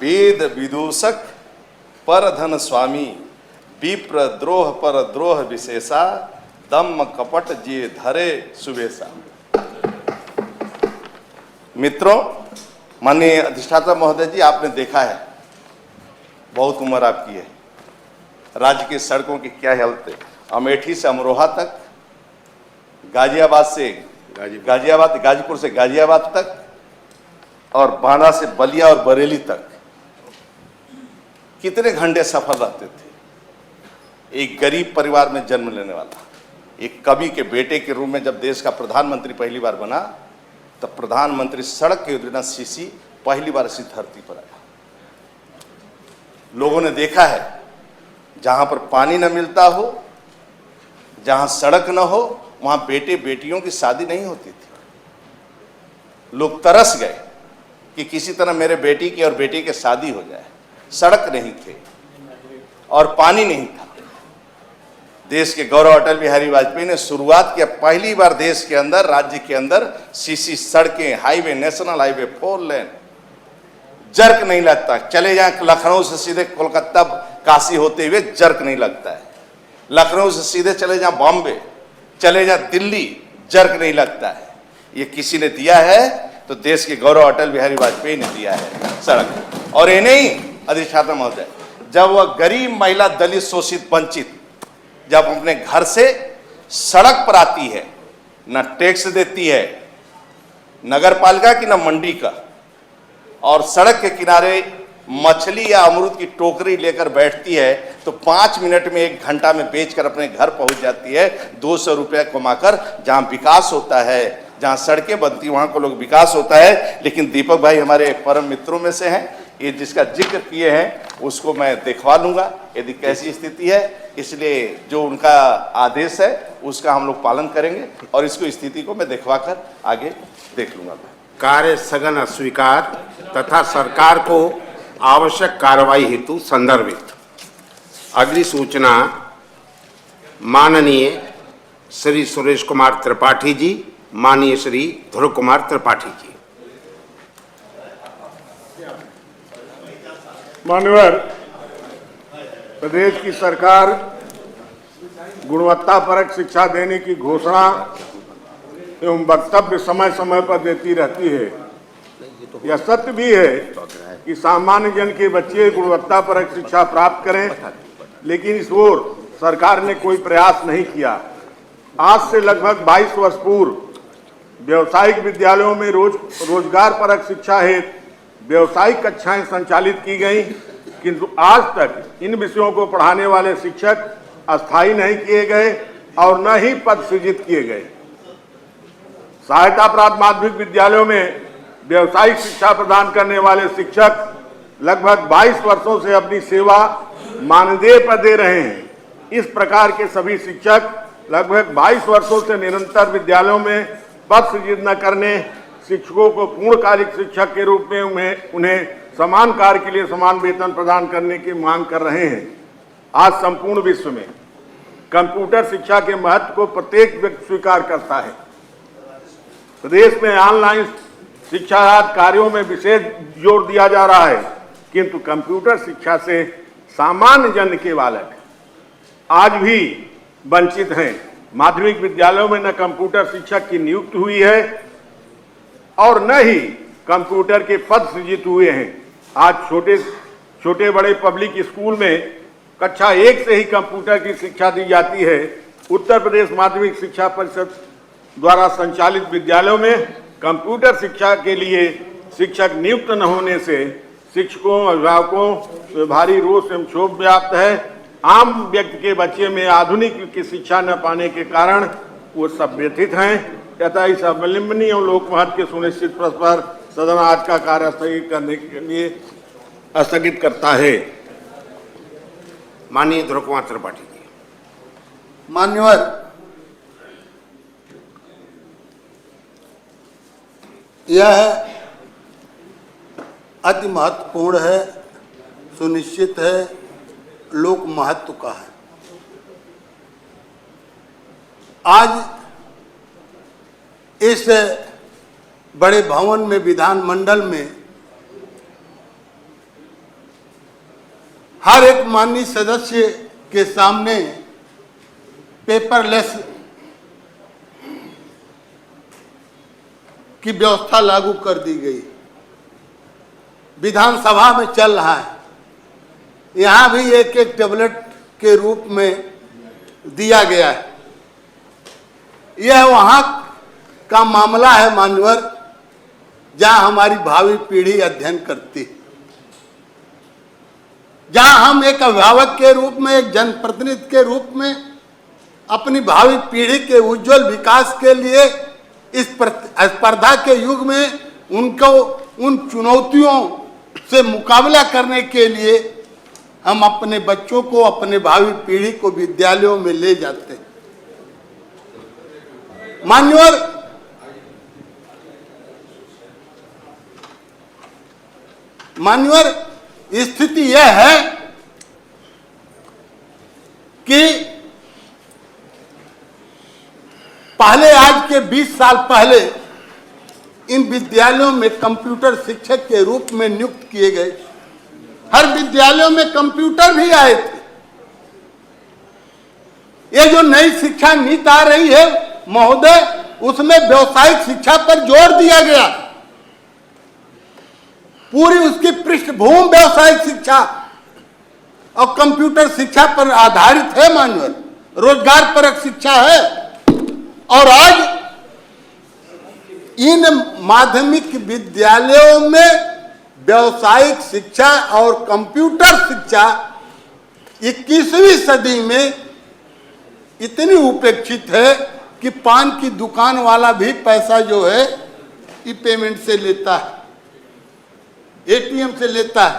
वेद विदूषक पर धन स्वामी, विप्र द्रोह पर द्रोह विशेषा, दम्म कपट जे धरे सुबेसा। मित्रों, माननीय अधिष्ठाता महोदय जी, आपने देखा है, बहुत उम्र आपकी है, राज्य की सड़कों की क्या हालत है। अमेठी से अमरोहा तक, गाजियाबाद से गाजीपुर से गाजियाबाद तक, और बांदा से बलिया और बरेली तक कितने घंटे सफर रहते थे। एक गरीब परिवार में जन्म लेने वाला, एक कवि के बेटे के रूप में जब देश का प्रधानमंत्री पहली बार बना, तब प्रधानमंत्री सड़क के योजना सीसी पहली बार इसी धरती पर आया। लोगों ने देखा है, जहां पर पानी न मिलता हो, जहां सड़क न हो, वहां बेटे बेटियों की शादी नहीं होती थी। लोग तरस गए कि किसी तरह मेरे बेटी की और बेटी की शादी हो जाए। सड़क नहीं थे और पानी नहीं था। देश के गौरव अटल बिहारी वाजपेयी ने शुरुआत किया, पहली बार देश के अंदर, राज्य के अंदर सीसी सड़कें, हाईवे, नेशनल हाईवे, 4 लेन, जर्क नहीं लगता। चले जाए लखनऊ से सीधे कोलकाता काशी होते हुए जर्क नहीं लगता है। लखनऊ से सीधे चले जाए बॉम्बे, चले जाए दिल्ली, जर्क नहीं लगता है। ये किसी ने दिया है तो देश के गौरव अटल बिहारी वाजपेयी ने दिया है सड़क। और ये नहीं अधिष्ठाता महोदय, जब वह गरीब महिला, दलित, शोषित, वंचित जब अपने घर से सड़क पर आती है, न टैक्स देती है नगर पालिका की, न मंडी का, और सड़क के किनारे मछली या अमरूद की टोकरी लेकर बैठती है, तो 5 मिनट में 1 घंटा में बेचकर अपने घर पहुंच जाती है 200 रुपया कमाकर। जहां विकास होता है, जहां सड़कें बनती, वहां को लोग विकास होता है। लेकिन दीपक भाई हमारे परम मित्रों में से हैं, ये जिसका जिक्र किए हैं उसको मैं दिखवा लूंगा यदि कैसी स्थिति है। इसलिए जो उनका आदेश है उसका हम लोग पालन करेंगे और इसको स्थिति को मैं दिखवाकर आगे देख लूंगा। कार्य स्थगन अस्वीकार तथा सरकार को आवश्यक कार्रवाई हेतु संदर्भित। अगली सूचना माननीय श्री सुरेश कुमार त्रिपाठी जी, माननीय श्री ध्रुव कुमार त्रिपाठी जी। मान्यवर, प्रदेश की सरकार गुणवत्तापरक शिक्षा देने की घोषणा एवं वक्तव्य समय समय पर देती रहती है। यह सत्य भी है कि सामान्य जन के बच्चे गुणवत्तापरक शिक्षा प्राप्त करें, लेकिन इस ओर सरकार ने कोई प्रयास नहीं किया। आज से लगभग 22 वर्ष पूर्व व्यावसायिक विद्यालयों में रोजगार परक शिक्षा हेतु व्यावसायिक कक्षाएं संचालित की गईं, किंतु आज तक इन विषयों को पढ़ाने वाले शिक्षक अस्थायी नहीं किए गए और न ही पद सृजित किए गए। सहायता प्राप्त माध्यमिक विद्यालयों में व्यावसायिक शिक्षा प्रदान करने वाले शिक्षक लगभग 22 वर्षों से अपनी सेवा मानदेय पर दे रहे हैं। इस प्रकार के सभी शिक्षक लगभग 22 वर्षों से निरंतर विद्यालयों में पद सृजित न करने, शिक्षकों को पूर्णकालिक शिक्षक के रूप में उन्हें समान कार्य के लिए समान वेतन प्रदान करने की मांग कर रहे हैं। आज संपूर्ण विश्व में कंप्यूटर शिक्षा के महत्व को प्रत्येक व्यक्ति स्वीकार करता है। प्रदेश में ऑनलाइन शिक्षा कार्यों में विशेष जोर दिया जा रहा है, किंतु कंप्यूटर शिक्षा से सामान्य जन के बालक आज भी वंचित हैं। माध्यमिक विद्यालयों में न कंप्यूटर शिक्षक की नियुक्ति हुई है और न ही कंप्यूटर के पद सृजित हुए हैं। आज छोटे बड़े पब्लिक स्कूल में कक्षा 1 से ही कंप्यूटर की शिक्षा दी जाती है। उत्तर प्रदेश माध्यमिक शिक्षा परिषद द्वारा संचालित विद्यालयों में कंप्यूटर शिक्षा के लिए शिक्षक नियुक्त न होने से शिक्षकों, अभिभावकों में भारी रोष एवं क्षोभ व्याप्त है। आम व्यक्ति के बच्चे में आधुनिक युग की शिक्षा न पाने के कारण वो सब व्यथित हैं। तथा इस अवलंबनीय और लोक महत्व के सुनिश्चित पर सदन आज का कार्य स्थगित करने के लिए स्थगित करता है। माननीय ध्रुव कुमार त्रिपाठी जी। मान्यवर, यह अति महत्वपूर्ण है, सुनिश्चित है, लोक महत्व का है। आज इस बड़े भवन में, विधानमंडल में हर एक माननीय सदस्य के सामने पेपरलेस की व्यवस्था लागू कर दी गई। विधानसभा में चल रहा है, यहां भी एक एक टेबलेट के रूप में दिया गया है। यह वहां का मामला है मान्यवर, जहां हमारी भावी पीढ़ी अध्ययन करती है, जहां हम एक अभिभावक के रूप में, एक जनप्रतिनिधि के रूप में अपनी भावी पीढ़ी के उज्जवल विकास के लिए इस स्पर्धा के युग में उनको उन चुनौतियों से मुकाबला करने के लिए हम अपने बच्चों को, अपने भावी पीढ़ी को विद्यालयों में ले जाते हैं। मान्यवर स्थिति यह है कि पहले, आज के 20 साल पहले इन विद्यालयों में कंप्यूटर शिक्षक के रूप में नियुक्त किए गए। हर विद्यालयों में कंप्यूटर भी आए थे। ये जो नई शिक्षा नीति आ रही है महोदय, उसमें व्यावसायिक शिक्षा पर जोर दिया गया। पूरी उसकी पृष्ठभूमि व्यावसायिक शिक्षा और कंप्यूटर शिक्षा पर आधारित है मान्यवर, रोजगार परक शिक्षा है। और आज इन माध्यमिक विद्यालयों में व्यावसायिक शिक्षा और कंप्यूटर शिक्षा 21वीं सदी में इतनी उपेक्षित है कि पान की दुकान वाला भी पैसा जो है ई पेमेंट से लेता है, एटीएम से लेता है,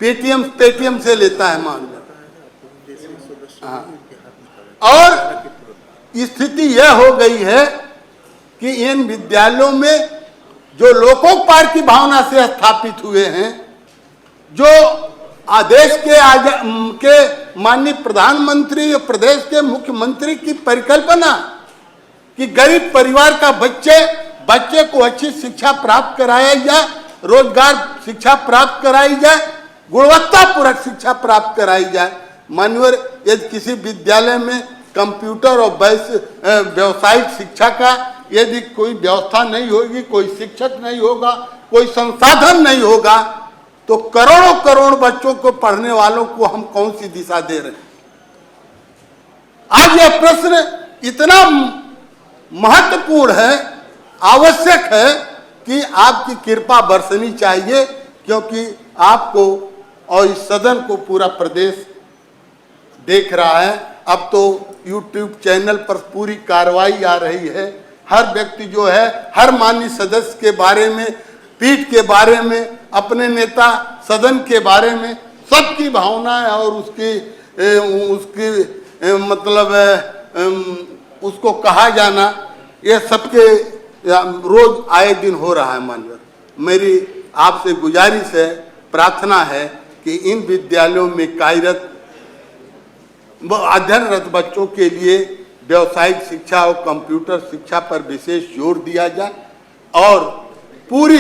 पेटीएम से लेता है मान लो। हाँ। और स्थिति यह हो गई है कि इन विद्यालयों में जो लोकोपकार की भावना से स्थापित हुए हैं, जो आदेश के माननीय प्रधानमंत्री और प्रदेश के मुख्यमंत्री की परिकल्पना कि गरीब परिवार का बच्चे को अच्छी शिक्षा प्राप्त कराया जाए, रोजगार शिक्षा प्राप्त कराई जाए, गुणवत्तापूर्वक शिक्षा प्राप्त कराई जाए। मान्यवर, यदि किसी विद्यालय में कंप्यूटर और व्यावसायिक शिक्षा का यदि कोई व्यवस्था नहीं होगी, कोई शिक्षक नहीं होगा, कोई संसाधन नहीं होगा, तो करोड़ों करोड़ बच्चों को पढ़ने वालों को हम कौन सी दिशा दे रहे हैं। आज यह प्रश्न इतना महत्वपूर्ण है, आवश्यक है कि आपकी कृपा बरसनी चाहिए, क्योंकि आपको और इस सदन को पूरा प्रदेश देख रहा है। अब तो YouTube चैनल पर पूरी कार्रवाई आ रही है। हर व्यक्ति जो है, हर माननीय सदस्य के बारे में, पीठ के बारे में, अपने नेता सदन के बारे में सबकी भावना है और उसकी मतलब उसको कहा जाना, यह सबके रोज आए दिन हो रहा है। मानवर, मेरी आपसे गुजारिश है, प्रार्थना है कि इन विद्यालयों में कार्यरत अध्ययनरत बच्चों के लिए व्यावसायिक शिक्षा और कंप्यूटर शिक्षा पर विशेष जोर दिया जाए और पूरे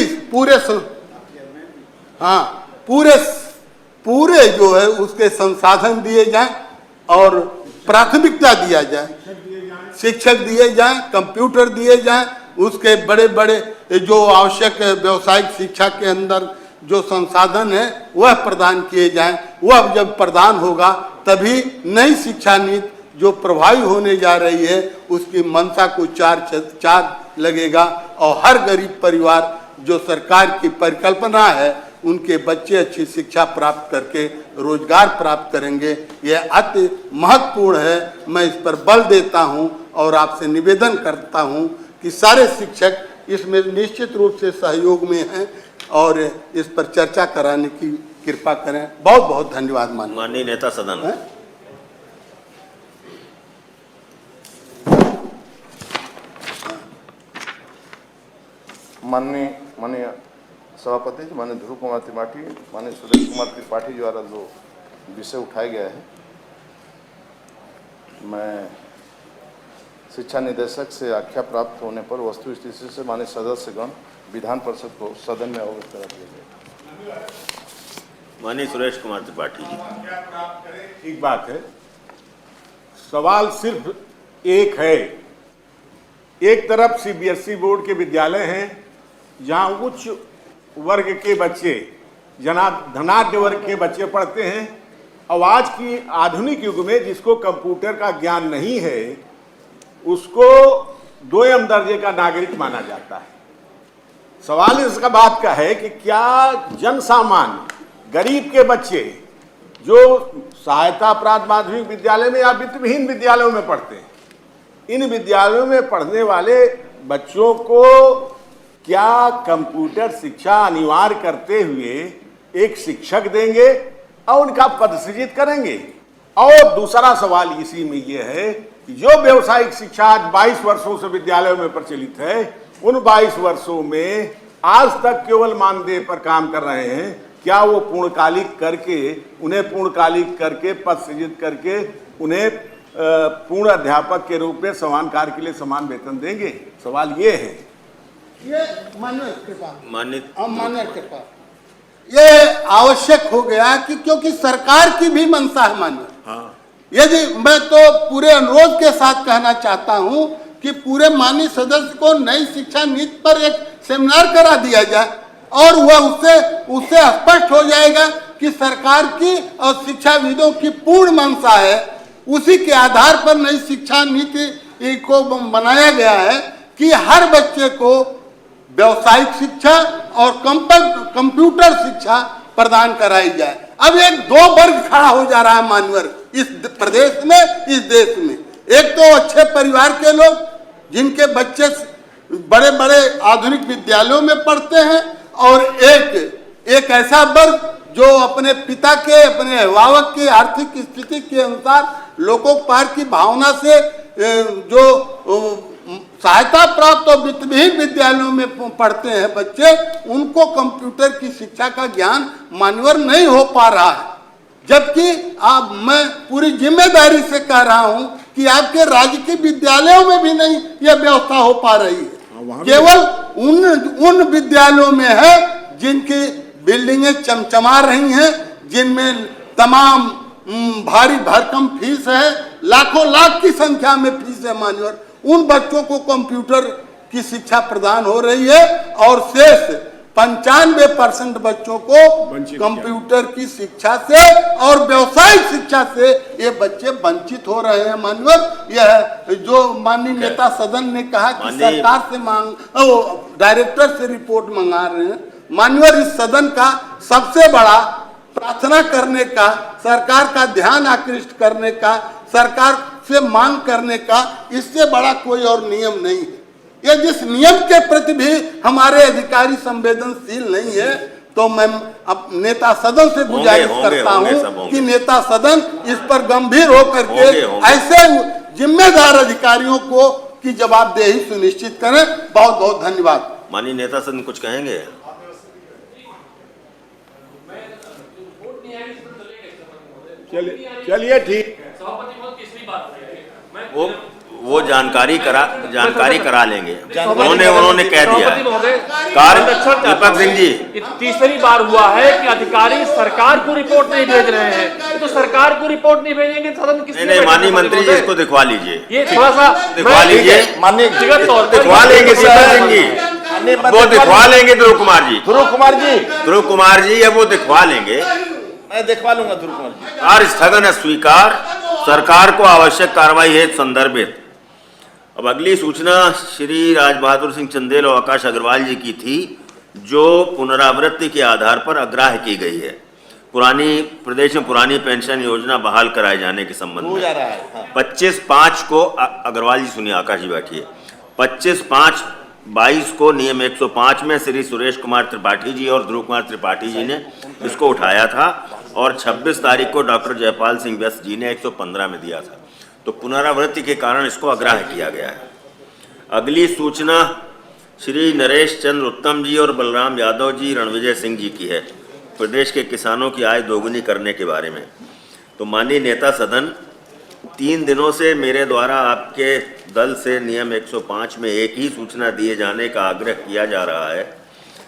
जो है उसके संसाधन दिए जाएं और प्राथमिकता दिया जाए, शिक्षक दिए जाएं, कंप्यूटर दिए जाएं, उसके बड़े बड़े जो आवश्यक व्यावसायिक शिक्षा के अंदर जो संसाधन है वह प्रदान किए जाएं। वह जब प्रदान होगा तभी नई शिक्षा नीति जो प्रभावी होने जा रही है उसकी मंशा को चार लगेगा और हर गरीब परिवार जो सरकार की परिकल्पना है उनके बच्चे अच्छी शिक्षा प्राप्त करके रोजगार प्राप्त करेंगे। यह अति महत्वपूर्ण है। मैं इस पर बल देता हूं और आपसे निवेदन करता हूं कि सारे शिक्षक इसमें निश्चित रूप से सहयोग में हैं और इस पर चर्चा कराने की कृपा करें। बहुत बहुत धन्यवाद माननीय नेता सदन। माननीय सभापति जी, माननीय ध्रुव कुमार त्रिपाठी, माननीय सुरेश कुमार त्रिपाठी द्वारा जो विषय उठाया गया है, मैं शिक्षा निदेशक से आख्या प्राप्त होने पर वस्तु स्थिति से माननीय सदस्यगण विधान परिषद को सदन में अवगत करा दिया गया। माननीय सुरेश कुमार त्रिपाठी जी। ठीक बात है। सवाल सिर्फ एक है। एक तरफ सीबीएसई बोर्ड के विद्यालय हैं जहां उच्च वर्ग के बच्चे, धनाढ्य वर्ग के बच्चे पढ़ते हैं, और आज की आधुनिक युग में जिसको कंप्यूटर का ज्ञान नहीं है उसको दोयम दर्जे का नागरिक माना जाता है। सवाल इसका बात का है कि क्या जन सामान्य, गरीब के बच्चे जो सहायता प्राप्त माध्यमिक विद्यालय में या वित्तविहीन विद्यालयों में पढ़ते हैं, इन विद्यालयों में पढ़ने वाले बच्चों को क्या कंप्यूटर शिक्षा अनिवार्य करते हुए एक शिक्षक देंगे और उनका पद सृजित करेंगे? और दूसरा सवाल इसी में यह है कि जो व्यावसायिक शिक्षा आज 22 वर्षों से विद्यालयों में प्रचलित है, उन 22 वर्षों में आज तक केवल मानदेय पर काम कर रहे हैं, क्या वो पूर्णकालिक करके, उन्हें पूर्णकालिक करके पद सृजित करके उन्हें पूर्ण अध्यापक के रूप में समान कार्य के लिए समान वेतन देंगे? सवाल ये है। ये माननीय कृपा, माननीय कृपा, ये आवश्यक हो गया कि क्योंकि सरकार की भी मंशा है माननीय। हाँ। यदि मैं तो पूरे अनुरोध के साथ कहना चाहता हूं कि पूरे माननीय सदस्य को नई शिक्षा नीति पर एक सेमिनार करा दिया जाए और वह उससे स्पष्ट हो जाएगा कि सरकार की और शिक्षाविदों की पूर्ण मंशा है। उसी के आधार पर नई शिक्षा नीति को बनाया गया है कि हर बच्चे को व्यावसायिक शिक्षा और कंप्यूटर शिक्षा प्रदान कराई जाए। अब एक दो वर्ग खड़ा हो जा रहा है मान्यवर इस प्रदेश में, इस देश में। एक तो अच्छे परिवार के लोग जिनके बच्चे बड़े बड़े आधुनिक विद्यालयों में पढ़ते हैं, और एक ऐसा वर्ग जो अपने पिता के, अपने अभिभावक के आर्थिक स्थिति के अनुसार लोकोपकार की भावना से जो सहायता प्राप्त और वित्तविहीन विद्यालयों में पढ़ते हैं बच्चे, उनको कंप्यूटर की शिक्षा का ज्ञान मान्यवर नहीं हो पा रहा है। जबकि मैं पूरी जिम्मेदारी से कह रहा हूं कि आपके राज्य के विद्यालयों में भी नहीं यह व्यवस्था हो पा रही है। केवल उन विद्यालयों में है जिनकी बिल्डिंगें चमचमा रही हैं, जिनमें तमाम भारी भरकम फीस है, लाखों लाख की संख्या में फीस है मान्यवर। उन बच्चों को कंप्यूटर की शिक्षा प्रदान हो रही है और शेष 95% बच्चों को कंप्यूटर की शिक्षा से और व्यावसायिक शिक्षा से ये बच्चे वंचित हो रहे हैं मान्यवर। यह जो माननीय नेता सदन ने कहा कि सरकार से डायरेक्टर से रिपोर्ट मंगा रहे हैं मान्यवर, इस सदन का सबसे बड़ा प्रार्थना करने का, सरकार का ध्यान आकृष्ट करने का, सरकार से मांग करने का इससे बड़ा कोई और नियम नहीं है। ये जिस नियम के प्रति भी हमारे अधिकारी संवेदनशील नहीं है, तो मैं अब नेता सदन से गुजारिश करता हूं कि नेता सदन इस पर गंभीर होकर के ऐसे जिम्मेदार अधिकारियों को की जवाबदेही सुनिश्चित करें। बहुत बहुत धन्यवाद। माननीय नेता सदन कुछ कहेंगे? चलिए ठीक। वो जानकारी करा लेंगे। उन्होंने कह दिया दीपक सिंह जी, तीसरी बार हुआ है कि अधिकारी सरकार को रिपोर्ट नहीं भेज रहे हैं, तो सरकार को रिपोर्ट नहीं भेजेंगे सदन किस? नहीं, माननीय मंत्री जी इसको दिखवा लीजिए, ये थोड़ा सा दिखवा लीजिए, व्यक्तिगत तौर पर दिखवा लेंगे दीपक सिंह जी, वो दिखवा लेंगे। ध्रुव कुमार जी अब वो दिखवा लेंगे, मैं दिखवा लूंगा ध्रुव कुमार जी। कार्य स्थगन अस्वीकार, सरकार को आवश्यक कार्रवाई हेतु संदर्भित। अब अगली सूचना श्री राज बहादुर सिंह चंदेल और आकाश अग्रवाल जी की थी, जो पुनरावृत्ति के आधार पर अग्राह्य की गई है। प्रदेश में पुरानी पेंशन योजना बहाल कराए जाने के संबंध में 25/5 को अग्रवाल जी सुनिए, आकाश जी बैठिए। 25/5/22 को नियम 105 में श्री सुरेश कुमार त्रिपाठी जी और ध्रुव कुमार त्रिपाठी जी ने इसको उठाया था और 26 तारीख को डॉक्टर जयपाल सिंह व्यस्त जी ने 115 में दिया था। तो पुनरावृत्ति के कारण इसको अग्राह्य किया गया है। अगली सूचना श्री नरेश चंद्र उत्तम जी और बलराम यादव जी रणविजय सिंह जी की है, प्रदेश के किसानों की आय दोगुनी करने के बारे में। तो माननीय नेता सदन, 3 दिनों से मेरे द्वारा आपके दल से नियम 105 में एक ही सूचना दिए जाने का आग्रह किया जा रहा है,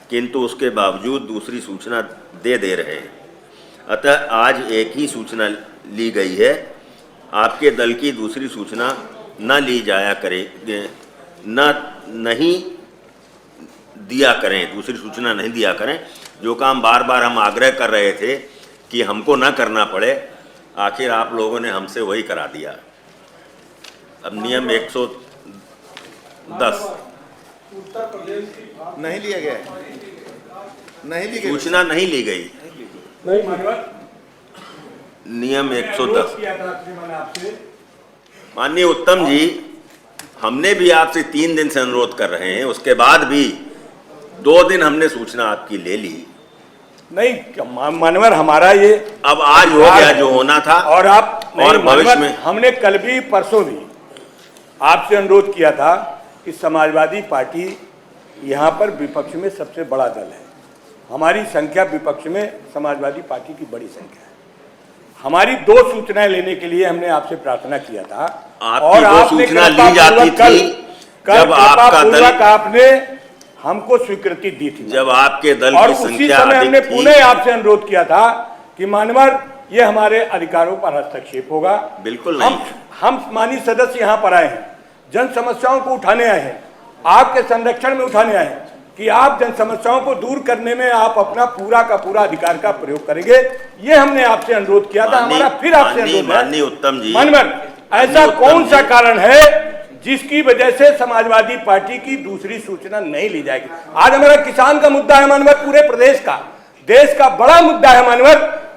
किंतु उसके बावजूद दूसरी सूचना दे रहे हैं। अतः आज एक ही सूचना ली गई है, आपके दल की दूसरी सूचना न ली जाया करें, नहीं दिया करें, दूसरी सूचना नहीं दिया करें। जो काम बार बार हम आग्रह कर रहे थे कि हमको न करना पड़े, आखिर आप लोगों ने हमसे वही करा दिया। अब नियम 110 नहीं लिया गया है, नहीं ली गई सूचना नहीं ली गई। नियम 110। माननीय उत्तम जी, हमने भी आपसे 3 दिन से अनुरोध कर रहे हैं, उसके बाद भी 2 दिन हमने सूचना आपकी ले ली। नहीं मानवर, हमारा ये अब आज हो गया जो होना था, और आप और भविष्य में हमने कल भी परसों भी आपसे अनुरोध किया था कि समाजवादी पार्टी यहाँ पर विपक्ष में सबसे बड़ा दल है। हमारी संख्या विपक्ष में समाजवादी पार्टी की बड़ी संख्या है। हमारी 2 सूचनाएं लेने के लिए हमने आपसे प्रार्थना किया था, और आपने सूचना ली जाती थी जब आपका दल, आपने हमको स्वीकृति दी थी, जब आपके दल और की उसी संख्या समय हमने अधिक थी। पुनः आपसे अनुरोध किया था कि मानवर, ये हमारे अधिकारों पर हस्तक्षेप होगा। बिल्कुल नहीं। हम माननीय सदस्य यहाँ पर आए हैं, जन समस्याओं को उठाने आए हैं, आपके संरक्षण में उठाने आए हैं कि आप जन समस्याओं को दूर करने में आप अपना पूरा का पूरा अधिकार का प्रयोग करेंगे। ये हमने आपसे अनुरोध किया था। हमारा फिर आपसे अनुरोध है, माननीय उत्तम जी, मानवर, ऐसा कौन सा कारण है जिसकी वजह से समाजवादी पार्टी की दूसरी सूचना नहीं ली जाएगी? आज हमारा किसान का मुद्दा है मानवर, पूरे प्रदेश का, देश का बड़ा मुद्दा है मानवर।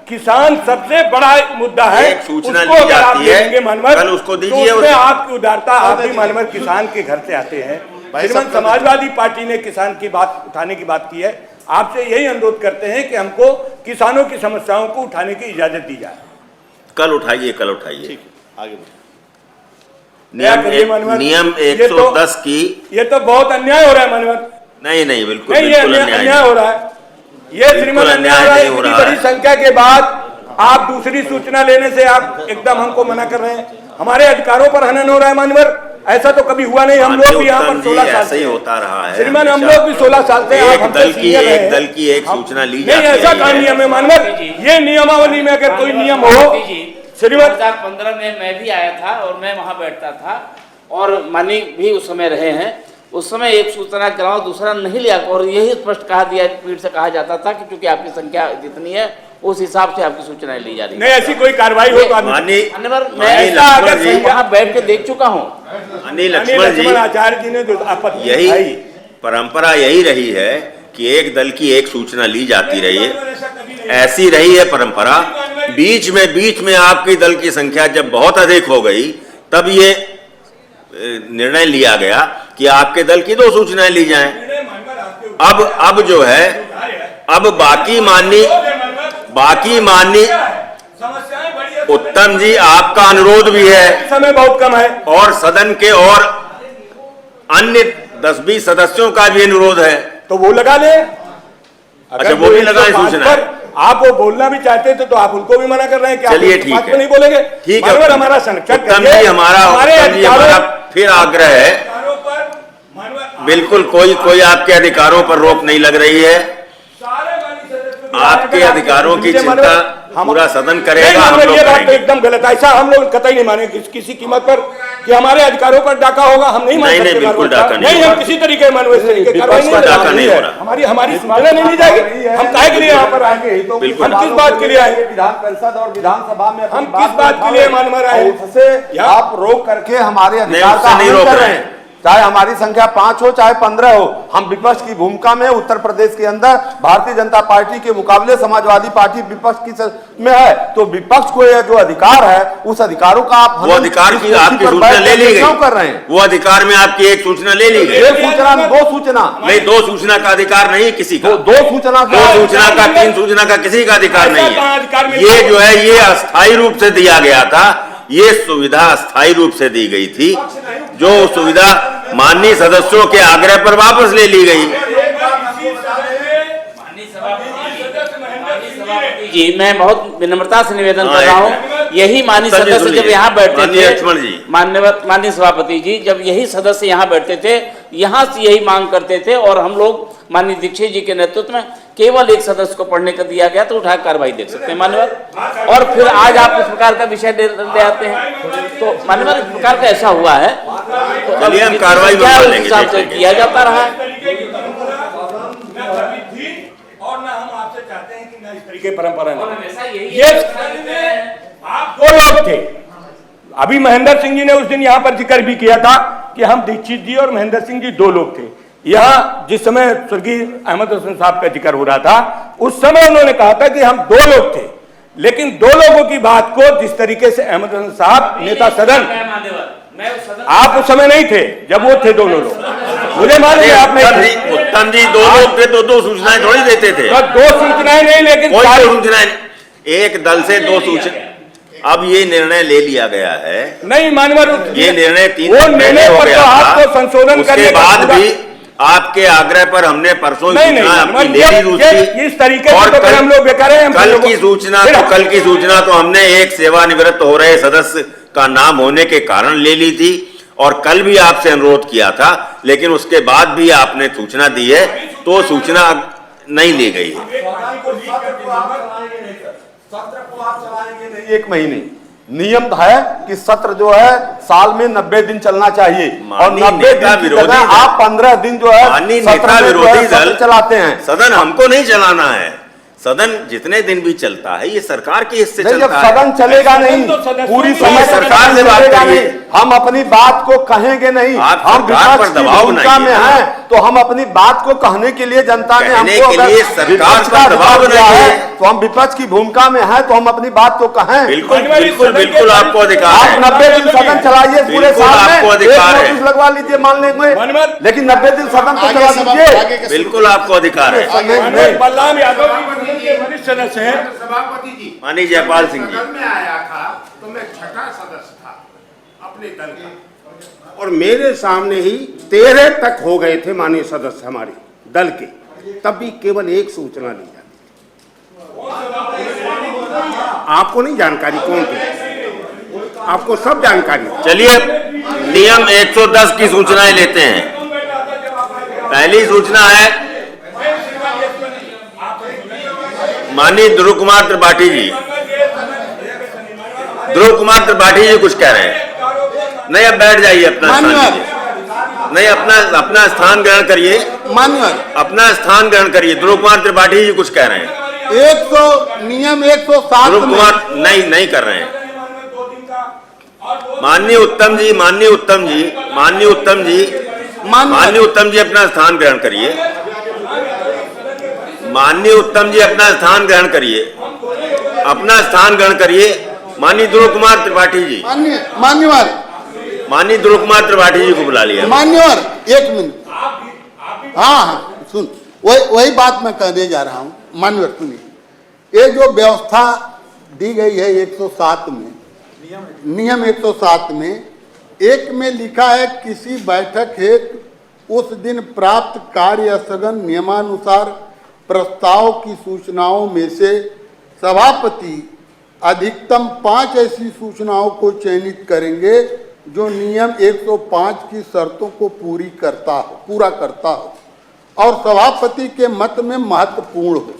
किसान सबसे बड़ा मुद्दा है। एक सूचना उसको ली अगर आप जाती है, देंगे मानवर, कल उसको दीजिए। तो उसमें आपकी उदारता, आप भी मानवर किसान के घर से आते हैं। श्रीमान, समाजवादी पार्टी ने किसान की बात उठाने की बात की है। आपसे यही अनुरोध करते हैं कि हमको किसानों की समस्याओं को उठाने की इजाजत दी जाए। कल उठाइए, कल उठाइए। ठीक है, आगे बढ़िए। नियम 110 की, ये तो बहुत अन्याय हो रहा है मानवर। नहीं नहीं, बिल्कुल नहीं, ये बिल्कुल अन्याय हो रहा है। ये श्रीमान अन्याय हो रहा है। इतनी बड़ी संख्या के बाद आप दूसरी सूचना लेने से आप एकदम हमको मना कर रहे हैं। हमारे अधिकारों पर हनन हो रहा है मानवर। ऐसा तो कभी हुआ नहीं। हम लोग भी यहाँ पर 16 साल ऐसे ही होता रहा है श्रीमान, हम लोग भी 16 साल से एक दल की एक सूचना ली नहीं, जाती ऐसा है। कहा नियम है मानवर। ये नियमावली में अगर कोई नियम हो, श्रीमान 2015 में मैं भी आया था और मैं वहां बैठता था, और मानी भी उस समय रहे हैं। उस समय एक सूचना के अलावा दूसरा नहीं लिया, और यही स्पष्ट कहा दिया, पीठ से कहा जाता था कि चूंकि आपकी संख्या जितनी है उस हिसाब से आपकी सूचनाएं ली जा रही है। नहीं, ऐसी कोई कार्रवाई हो तो माननीय मैं वहां बैठ के देख चुका हूँ। अनिल लक्ष्मण जी, आचार्य जी ने जो आपत्ति यही उठाई, परंपरा यही रही है कि एक दल की एक सूचना ली जाती रही है। ऐसी रही है परंपरा। बीच में आपके दल की संख्या जब बहुत अधिक हो गई, तब ये निर्णय लिया गया कि आपके दल की 2 सूचनाएं ली जाएं। अब जो है, अब बाकी माननीय उत्तम जी, आपका अनुरोध भी है, समय बहुत कम है, और सदन के और अन्य 10-20 सदस्यों का भी अनुरोध है। तो वो लगा ले। अच्छा, वो भी लगाए सूचना। आप वो बोलना भी चाहते थे तो आप उनको भी मना कर रहे हैं कि चलिए, आप ठीक है, नहीं बोलेंगे। ठीक है। हमारा संरक्षण उत्तम जी, हमारा फिर आग्रह है, बिल्कुल कोई आपके अधिकारों पर रोक नहीं लग रही है। आपके अधिकारों की चिंता पूरा सदन करेगा। हम लोग ये बात तो करेंगे। एकदम गलत है। ऐसा हम लोग कतई नहीं मानेंगे किसी कीमत पर कि हमारे अधिकारों पर डाका होगा। हम नहीं मान सकते। नहीं, बिल्कुल डाका नहीं हम होगा। किसी तरीके मानव डाका नहीं हो रहा। हमारी सूचना नहीं ली जाएगी। हम काहे के लिए यहाँ पर आएंगे? बिल्कुल। हम किस बात के लिए आएंगे? विधान परिषद और विधानसभा में हम किस बात के लिए मानवर आए? उससे आप रोक करके हमारे अधिकार उससे का नहीं हनन रोक कर रहे रहे हैं। चाहे हमारी संख्या 5 हो चाहे 15 हो, हम विपक्ष की भूमिका में उत्तर प्रदेश के अंदर भारतीय जनता पार्टी के मुकाबले समाजवादी पार्टी विपक्ष की में है। तो विपक्ष को यह जो अधिकार है, उस अधिकारों का आप वो अधिकार की आपकी सूचना ले ली गई। क्यों कर रहे हैं? वो अधिकार में आपकी एक सूचना ले ली गई। एक सूचना में 2 सूचना नहीं, 2 सूचना का अधिकार नहीं किसी का। 2 सूचना 2 सूचना का 3 सूचना का किसी का अधिकार नहीं है। ये जो है, ये अस्थायी रूप से दिया गया था। ये सुविधा अस्थायी रूप से दी गई थी, जो सुविधा माननीय सदस्यों के आग्रह पर वापस ले ली गई। जी, मैं बहुत विनम्रता से निवेदन कर रहा हूँ। यही माननीय सदस्य जब यहाँ बैठते थे, लक्ष्मण जी, माननीय सभापति जी, जब यही सदस्य यहाँ बैठते थे, यहाँ से यही मांग करते थे, और हम लोग माननीय दीक्षित जी के नेतृत्व में केवल एक सदस्य को पढ़ने का दिया गया तो उठा कार्रवाई देख सकते हैं मान्यवर। और फिर आज आप इस प्रकार का विषय ले आते हैं तो मान्यवर इस प्रकार का ऐसा हुआ है तो चलिए हम कार्रवाई में मान लेंगे, हिसाब से किया जाता रहा है। और ना हम आपसे चाहते हैं कि ना इस तरीके परंपरा नहीं। ये आप दो लोग थे, अभी महेंद्र सिंह जी ने उस दिन यहाँ पर जिक्र भी किया था कि हम दीक्षित जी और महेंद्र सिंह जी दो लोग थे। यहाँ जिस समय स्वर्गीय अहमद हसन साहब का जिक्र हो रहा था उस समय उन्होंने कहा था कि हम दो लोग थे, लेकिन दो लोगों की बात को जिस तरीके से अहमद हसन साहब नेता सदन, आप उस समय नहीं थे जब वो थे दोनों लोग, मुझे मालूम है आप नहीं थे। उत्तम जी दो लोग थे तो दो सूचनाएं थोड़ी देते थे। तो दो सूचनाएं नहीं, लेकिन कोई दो सूचनाएं, एक दल से दो सूचना। अब ये निर्णय ले लिया गया है, नहीं मानवर, ये निर्णय 3 वो दिन पहले निर्णय हो पर गया तो था। आपको संशोधन उसके करने का बाद पूरा- भी आपके आग्रह पर हमने परसों नहीं, सूचना नहीं, आपकी ये- ले ली दूसरी, इस तरीके से और तो फिर हम लोग बेकार हैं, हम कल लोगों- की सूचना फिर- तो कल की सूचना तो हमने एक सेवानिवृत्त हो रहे सदस्य का नाम होने के कारण ले ली थी और कल भी आपसे अनुरोध किया था, लेकिन उसके बाद भी आपने सूचना दी है तो सूचना नहीं ली गई है। एक महीने नियम है कि सत्र जो है साल में 90 दिन चलना चाहिए और माननीय 90 नेता दिन की विरोधी जगह दल- आप 15 दिन जो है माननीय सत्र नेता में जो है विरोधी सत्र दल चलाते हैं। सदन हमको नहीं चलाना है, सदन जितने दिन भी चलता है ये सरकार के हिस्से नहीं, जब चलता है। सदन चलेगा नहीं, तो सदस्यों पूरी की समय सरकार से बात चलेगा करिए। नहीं, हम अपनी बात को कहेंगे नहीं। आप हम सरकार विपक्ष पर की दबाव भूमिका में बनाइए। हैं तो हम अपनी बात को कहने के लिए जनता ने कहने हमको के अगर लिए सरकार विपक्ष पर का दबाव अधिकार दिया बनाइए। है तो हम विपक्ष की भूमिका में हैं तो हम अपनी बात को कहें। बिल्कुल माननीय बिल्कुल सदन के बिल्कुल आपको अधिकार आप है। 90 दिन सदन चलाइए पूरे बिल्कुल साल में, आपको एक अधिकार है। नोटिस लगवा लीजिए मान लेंगे, मनोहर- लेकिन 90 दिन सदन तो चला दीजिए। बिल्कुल आपको अधिकार है। मनोहर बलराम यादव जी सदन के वरिष्ठ सदस्य हैं। सभापति जी, माननीय जयपाल सिंह जी, दल में आया था तो मैं छठा सदस्य था अपने दल का, और मेरे सामने ही 13 तक हो गए थे माननीय सदस्य हमारे दल के, तब भी केवल एक सूचना ली जाती। आपको नहीं जानकारी कौन थे, आपको सब जानकारी है। चलिए नियम 110 की सूचनाएं लेते हैं। पहली सूचना है माननीय ध्रुव कुमार त्रिपाठी जी, ध्रुव कुमार त्रिपाठी जी कुछ कह रहे हैं। नहीं, अब बैठ जाइए, अपना स्थान लीजिए। नहीं, अपना स्थान ग्रहण करिए, मान्यवर अपना स्थान ग्रहण करिए। ध्रुव कुमार त्रिपाठी जी कुछ कह रहे हैं। 100 नियम 107 ध्रुव में कुमार नहीं कर रहे हैं। माननीय उत्तम जी, माननीय उत्तम जी, माननीय उत्तम जी, माननीय उत्तम जी अपना स्थान ग्रहण करिए। माननीय उत्तम जी अपना स्थान ग्रहण करिए, अपना स्थान ग्रहण करिए। माननीय ध्रुव कुमार त्रिपाठी जी, मान्यवर माननीय ध्रुव कुमार त्रिपाठी जी को बुला लिया। मान्यवर 1 मिनट। हाँ, सुन, वही बात मैं कहने जा रहा हूँ। मान्यवर सुनिए, ये जो व्यवस्था दी गई है 107 में, नियम 107 में, एक में लिखा है किसी बैठक हेतु उस दिन प्राप्त कार्य स्थगन नियमानुसार प्रस्ताव की सूचनाओं में से सभापति अधिकतम 5 ऐसी सूचनाओं को चयनित करेंगे जो नियम 105 की शर्तों को पूरा करता हो और सभापति के मत में महत्वपूर्ण हो।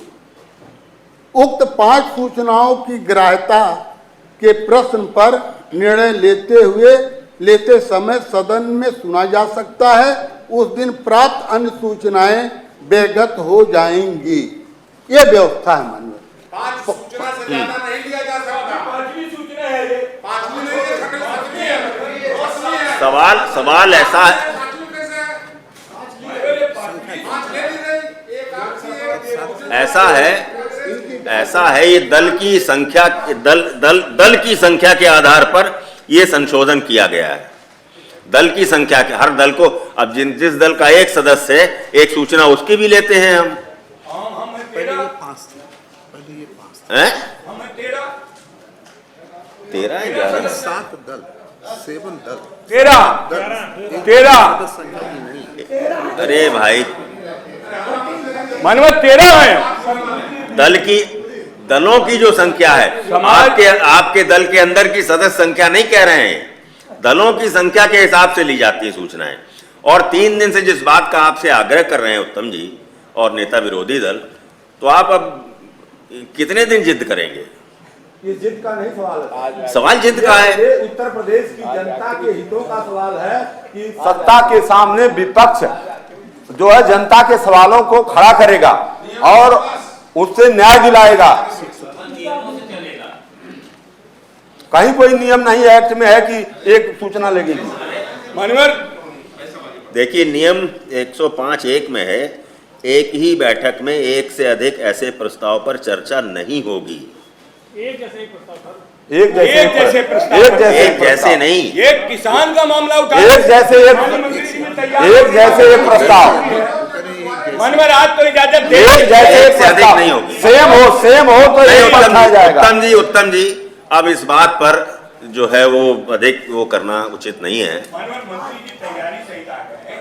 उक्त 5 सूचनाओं की ग्राह्यता के प्रश्न पर निर्णय लेते समय सदन में सुना जा सकता है। उस दिन प्राप्त अन्य सूचनाएं बेगत हो जाएंगी। ये व्यवस्था है माननीय। 5 सूचना से ज्यादा नहीं लिया जा सकता। 5वीं सूचना है ये, 5वीं नहीं है, 7वीं है। सवाल ऐसा है, ऐसा है ये दल की संख्या, दल की संख्या के आधार पर ये संशोधन किया गया है। दल की संख्या के, हर दल को, अब जिस दल का एक सदस्य है, एक सूचना उसकी भी लेते हैं हम। हैं? 13 है, 11 7 दल, 7 दल, 13 अरे भाई, मानव 13 है। दलों की जो संख्या है, आपके दल के अंदर की सदस्य संख्या नहीं कह रहे हैं, दलों की संख्या के हिसाब से ली जाती है सूचनाएं। और 3 दिन से जिस बात का आपसे आग्रह कर रहे हैं उत्तम जी और नेता विरोधी दल, तो आप अब कितने दिन जिद करेंगे? ये जिद का नहीं सवाल है, सवाल जिद का है। ये उत्तर प्रदेश की जनता के हितों का सवाल है कि सत्ता के सामने विपक्ष जो है जनता के सवालों को खड़ा करेगा और उससे न्याय दिलाएगा। कहीं कोई नियम नहीं एक्ट में है कि एक सूचना लगेगी। मानवर देखिए, नियम 105(1) में है, एक ही बैठक में एक से अधिक ऐसे प्रस्ताव पर चर्चा नहीं होगी। एक जैसे प्रस्ताव, एक जैसे नहीं, एक किसान का मामला उठा, एक जैसे एक प्रस्ताव, मानवर आज तो इजाजत दे, एक जैसे एक से अधिक नहीं होगी। सेम हो तो नहीं, एक पर उठाया जाएगा। उत्तम जी, अब इस बात पर जो है वो अधिक वो करना उचित नहीं है। मानवर मंत्री की तैयारी सही है,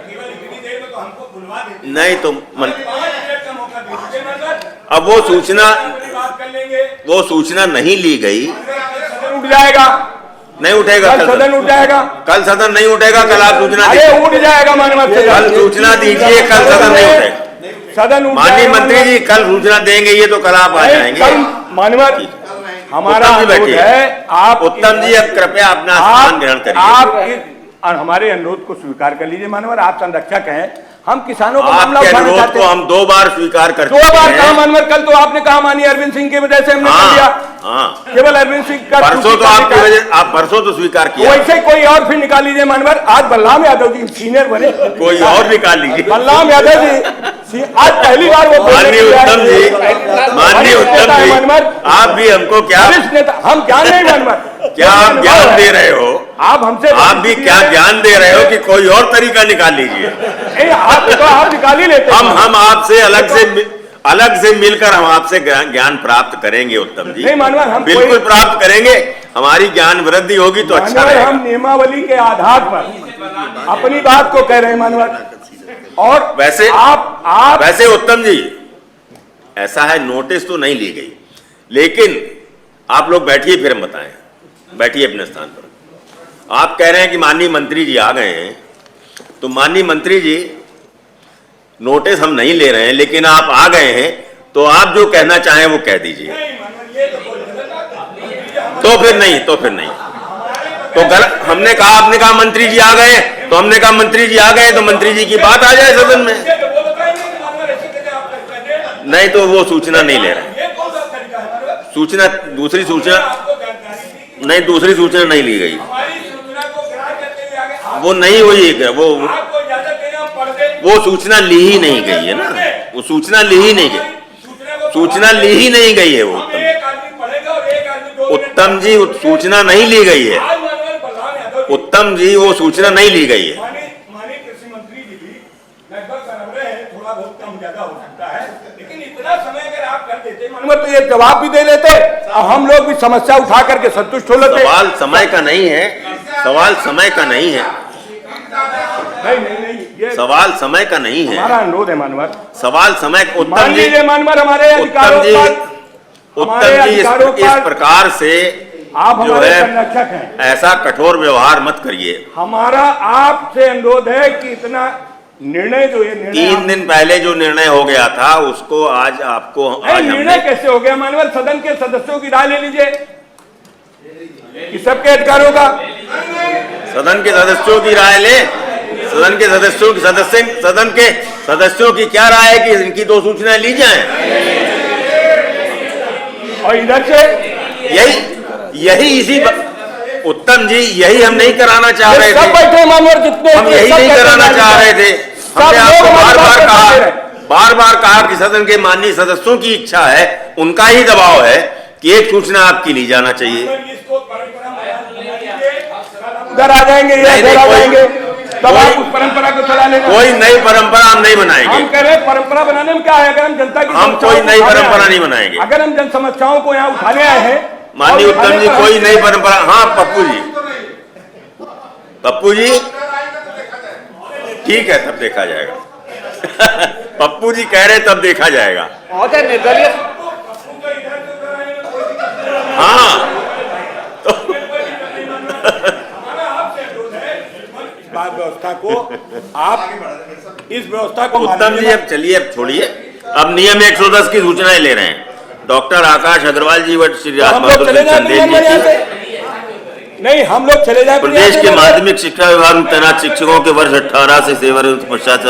केवल इतनी देर में तो हमको बुलवा देते, नहीं तो 5 मिनट का मौका दीजिए मानवर, अब बात कर लेंगे। वो सूचना नहीं ली गई, सदन उठ जाएगा, नहीं उठेगा कल सदन उठ जाएगा, कल सदन नहीं उठेगा, कल आप सूचना अरे दीजिए, उठ जाएगा मानवर, कल सूचना दीजिए, कल सदन नहीं उठेगा। सदन उठ माननीय जाएगा मंत्री जी, कल सूचना देंगे, ये तो कल आप आ जाएंगे। कल मानवर हमारा उत्तम जी अनुरोध बैठिए। है, आप उत्तम जी, अब कृपया अपना स्थान ग्रहण करिए। आप हमारे अनुरोध को स्वीकार कर लीजिए। मानवर आप संरक्षक हैं, हम किसानों का मामला आपके उठाना अनुरोध चाहते को हैं। हम 2 बार स्वीकार कर 2 बार चुके कहा हैं। मानवर, कल तो आपने कहा मानिए अरविंद सिंह की वजह से हमने कर दिया, हाँ, केवल अरविंद सिंह का परसों तो आपकी वजह, आप परसों तो स्वीकार किया, वैसे कोई और फिर निकाल लीजिए मानवर। आज बलराम यादव जी सीनियर बने, कोई और निकाल लीजिए। बलराम यादव जी आज पहली बार वो माननीय उत्तम जी, माननीय उत्तम जी, मानवर आप भी हमको क्या वरिष्ठ नेता, हम ज्ञान नहीं मानवर, क्या आप ज्ञान दे रहे हो? आप हमसे आप भी क्या ज्ञान दे रहे हो कि कोई और तरीका निकाल लीजिए? नहीं, आप निकाल ही लेते हैं। हम आपसे अलग से मिलकर हम आपसे ज्ञान प्राप्त करेंगे उत्तम जी। नहीं मानवर, हम बिल्कुल प्राप्त करेंगे, हमारी ज्ञान वृद्धि होगी तो अच्छा मानवर, रहेगा। हम नियमावली के आधार पर अपनी बात को कह रहे हैं मानवर। और वैसे आप वैसे उत्तम जी, ऐसा है, नोटिस तो नहीं ली गई, लेकिन आप लोग बैठिए, फिर हम बताएं। बैठिए अपने स्थान पर। आप कह रहे हैं कि माननीय मंत्री जी आ गए हैं, तो माननीय मंत्री जी, नोटिस हम नहीं ले रहे हैं, लेकिन आप आ गए हैं, तो आप जो कहना चाहें वो कह दीजिए। तो फिर नहीं तो गलत, हमने कहा, आपने कहा मंत्री जी आ गए, तो हमने कहा मंत्री जी आ गए, तो मंत्री जी की बात आ जाए सदन में। नहीं तो वो सूचना नहीं ले रहे, सूचना दूसरी सूचना नहीं ली गई, वो नहीं हुई, वो सूचना ली ही नहीं गई है ना, वो सूचना ली ही नहीं गई, सूचना ली ही नहीं गई है। वो उत्तम जी, सूचना नहीं ली गई है, उत्तम जी, वो सूचना नहीं ली गई है। माननीय कृषि मंत्री जी भी लगभग बराबर है, थोड़ा बहुत कम ज्यादा हो सकता है, लेकिन इतना समय अगर आप कर देते मानवर तो ये जवाब भी दे लेते और हम लोग भी समस्या उठा करके संतुष्ट हो लेते। सवाल समय का नहीं है, सवाल समय का नहीं है, नहीं, ये सवाल समय का नहीं है, हमारा अनुरोध है मानवर, सवाल समय। मान लीजिए मानवर, हमारे अधिकारों उत्तम जी, इस प्रकार से आप जो हमारे है संरक्षक हैं, ऐसा कठोर व्यवहार मत करिए। हमारा आपसे अनुरोध है कि इतना निर्णय जो ये 3 दिन पहले जो निर्णय हो गया था, उसको आज आपको, आज निर्णय कैसे हो गया मानवर? सदन के सदस्यों की राय ले लीजिए कि सबके अधिकारों का, सदन के सदस्यों की राय ले, सदन के सदस्यों की क्या राय है कि इनकी 2 सूचनाएं ली जाएं, और इधर से यही इसी उत्तम जी, यही हम नहीं कराना चाह रहे सब थे, बैठे मानवर जितने हम यही नहीं कराना चाह रहे थे। हमने आपको बार बार कहा कि सदन के माननीय सदस्यों की इच्छा है, उनका ही दबाव है कि एक सूचना आपकी ली जाना चाहिए। उधर आ जाएंगे, इधर आ जाएंगे, तब आप उस परंपरा को चला लेना। कोई नई परंपरा हम नहीं बनाएंगे। हम कह रहे हैं परंपरा बनाने में क्या है, अगर हम जनता की, हम कोई नई परंपरा नहीं बनाएंगे। अगर हम जन समस्याओं को यहाँ उठाने आए हैं, माननीय उत्तम जी, कोई नई परंपरा। हाँ पप्पू जी, ठीक है, तब देखा जाएगा। पप्पू जी कह रहे तब देखा जाएगा। निर्दलीय हाँ, व्यवस्था को, आप इस व्यवस्था को उत्तम जी, अब चलिए, अब छोड़िए, अब नियम 110 की सूचनाएं ले रहे हैं। डॉक्टर आकाश अग्रवाल जी व श्री हम लोग राजबहादुर चले सिंह जाए चंदेल जी यहाँ की से। नहीं, हम लोग चले जाए प्रदेश के माध्यमिक शिक्षा विभाग में तैनात शिक्षकों के वर्ष 18 से सेवानिवृत्त पश्चात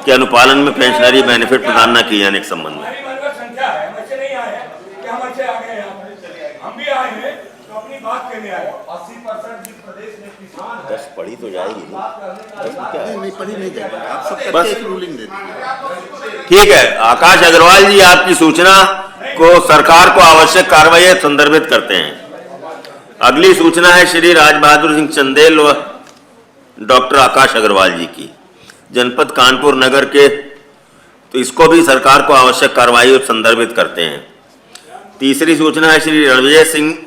के अनुपालन में पेंशनरी बेनिफिट प्रदान न किए जाने के संबंध में संख्या है, हम अच्छे नहीं आए हैं कि हम अच्छे आ गए हैं, हम भी आए हैं तो अपनी बात कहने आए। 80% जिस प्रदेश में किसान है, 10 पढ़ी तो जाएगी नहीं पढ़ी नहीं जाएगी, आप सब बस। एक रूलिंग दे दीजिए। ठीक है। आकाश अग्रवाल जी आपकी सूचना को सरकार को आवश्यक कार्रवाई संदर्भित करते हैं। अगली सूचना है श्री राजबहादुर सिंह चंदेल व डॉक्टर आकाश अग्रवाल जी की, जनपद कानपुर नगर के, तो इसको भी सरकार को आवश्यक कार्रवाई संदर्भित करते हैं। तीसरी सूचना है श्री रणविजय सिंह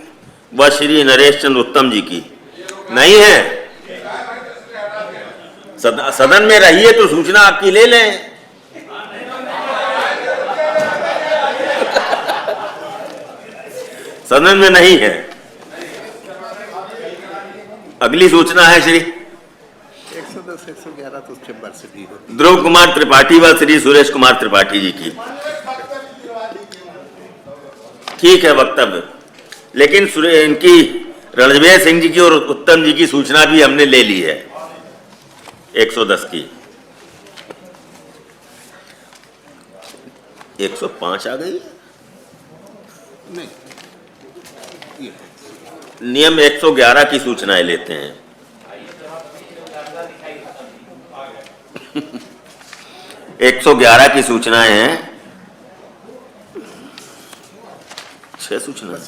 व श्री नरेश चंद्र उत्तम जी की, नहीं है। सदन में रहिए तो सूचना आपकी ले लें। सदन में नहीं है। अगली सूचना है श्री 110 111 तो चैम्बर से भी होती ध्रुव कुमार त्रिपाठी व श्री सुरेश कुमार त्रिपाठी जी की। ठीक है वक्तव्य, लेकिन इनकी रणविजय सिंह जी की और उत्तम जी की सूचना भी हमने ले ली है 110 की। 105 आ गई। नहीं, ये नियम 111 की सूचनाएं लेते हैं। 111 की सूचनाएं हैं, 6 सूचना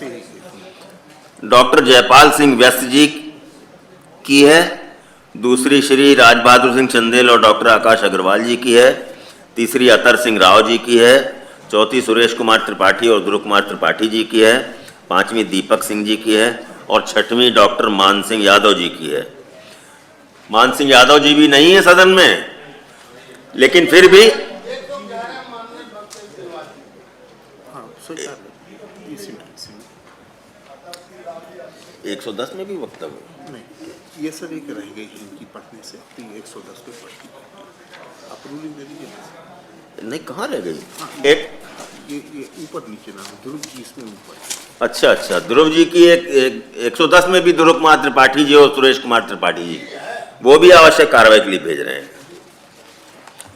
डॉक्टर जयपाल सिंह व्यस्त जी की है, दूसरी श्री राजबहादुर सिंह चंदेल और डॉक्टर आकाश अग्रवाल जी की है, तीसरी अतर सिंह राव जी की है, चौथी सुरेश कुमार त्रिपाठी और ध्रुव कुमार त्रिपाठी जी की है, पांचवी दीपक सिंह जी की है और छठवीं डॉक्टर मान सिंह यादव जी की है। मान सिंह यादव जी भी नहीं है सदन में, लेकिन फिर भी 110 में भी वक्तव्य नहीं, ये सब एक रह गई है इनकी पढ़ने से, तो ये 110 पे पढ़ती आप रूलिंग दे दीजिए। नहीं, कहाँ रह गई? एक ये ऊपर नीचे ना हो, ध्रुव जी इसमें ऊपर। अच्छा अच्छा, ध्रुव जी की एक 110 में भी ध्रुव कुमार त्रिपाठी जी और सुरेश कुमार त्रिपाठी जी, वो भी आवश्यक कार्रवाई के लिए भेज रहे हैं।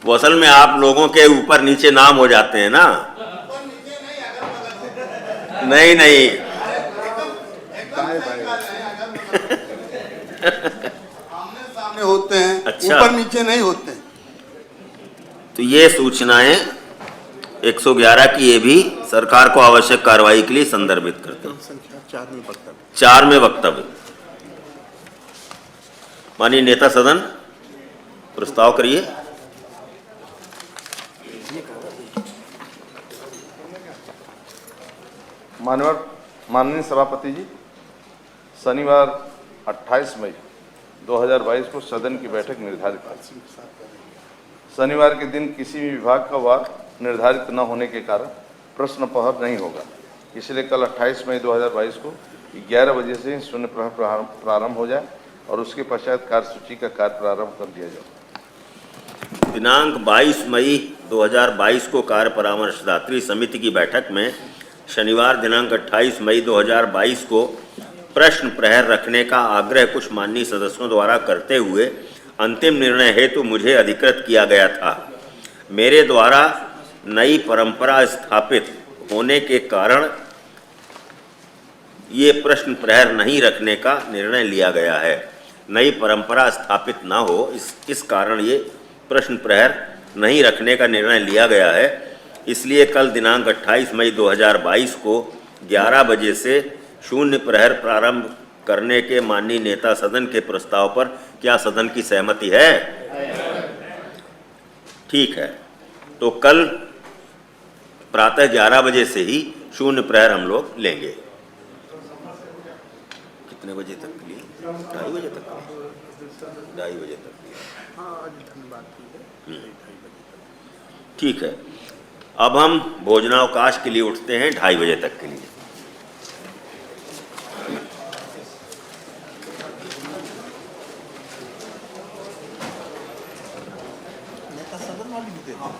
वो असल में आप लोगों के ऊपर नीचे नाम हो जाते हैं ना। नहीं नहीं सामने होते हैं, अच्छा। ऊपर नीचे नहीं होते। तो ये सूचनाएं 111 की ये भी सरकार को आवश्यक कार्रवाई के लिए संदर्भित करते हैं। संख्या 4 में वक्तव्य। 4 में वक्तव्य। माननीय नेता सदन प्रस्ताव करिए। माननीय सभापति जी, शनिवार 28 मई 2022 को सदन की बैठक निर्धारित है। शनिवार के दिन किसी भी विभाग का वार निर्धारित न होने के कारण प्रश्न प्रहर नहीं होगा, इसलिए कल 28 मई 2022 को 11 बजे से शून्य प्रहर प्रारंभ हो जाए और उसके पश्चात कार्यसूची का कार्य प्रारंभ कर दिया जाए। दिनांक 22 मई 2022 को कार्य परामर्शदात्री समिति की बैठक में शनिवार दिनांक 28 मई 2022 को प्रश्न प्रहर रखने का आग्रह कुछ माननीय सदस्यों द्वारा करते हुए अंतिम निर्णय हेतु मुझे अधिकृत किया गया था। मेरे द्वारा नई परंपरा स्थापित होने के कारण ये प्रश्न प्रहर नहीं रखने का निर्णय लिया गया है। नई परंपरा स्थापित ना हो इस कारण ये प्रश्न प्रहर नहीं रखने का निर्णय लिया गया है। इसलिए कल दिनांक 28 मई 2022 को 11 बजे से शून्य प्रहर प्रारंभ करने के माननीय नेता सदन के प्रस्ताव पर क्या सदन की सहमति है? ठीक है, तो कल प्रातः 11 बजे से ही शून्य प्रहर हम लोग लेंगे। कितने बजे तक के लिए? 2:30 बजे तक। 2:30 बजे तक। ठीक है, अब हम भोजनावकाश के लिए उठते हैं 2:30 बजे तक के लिए। नेता सदन वाली भी देते हैं।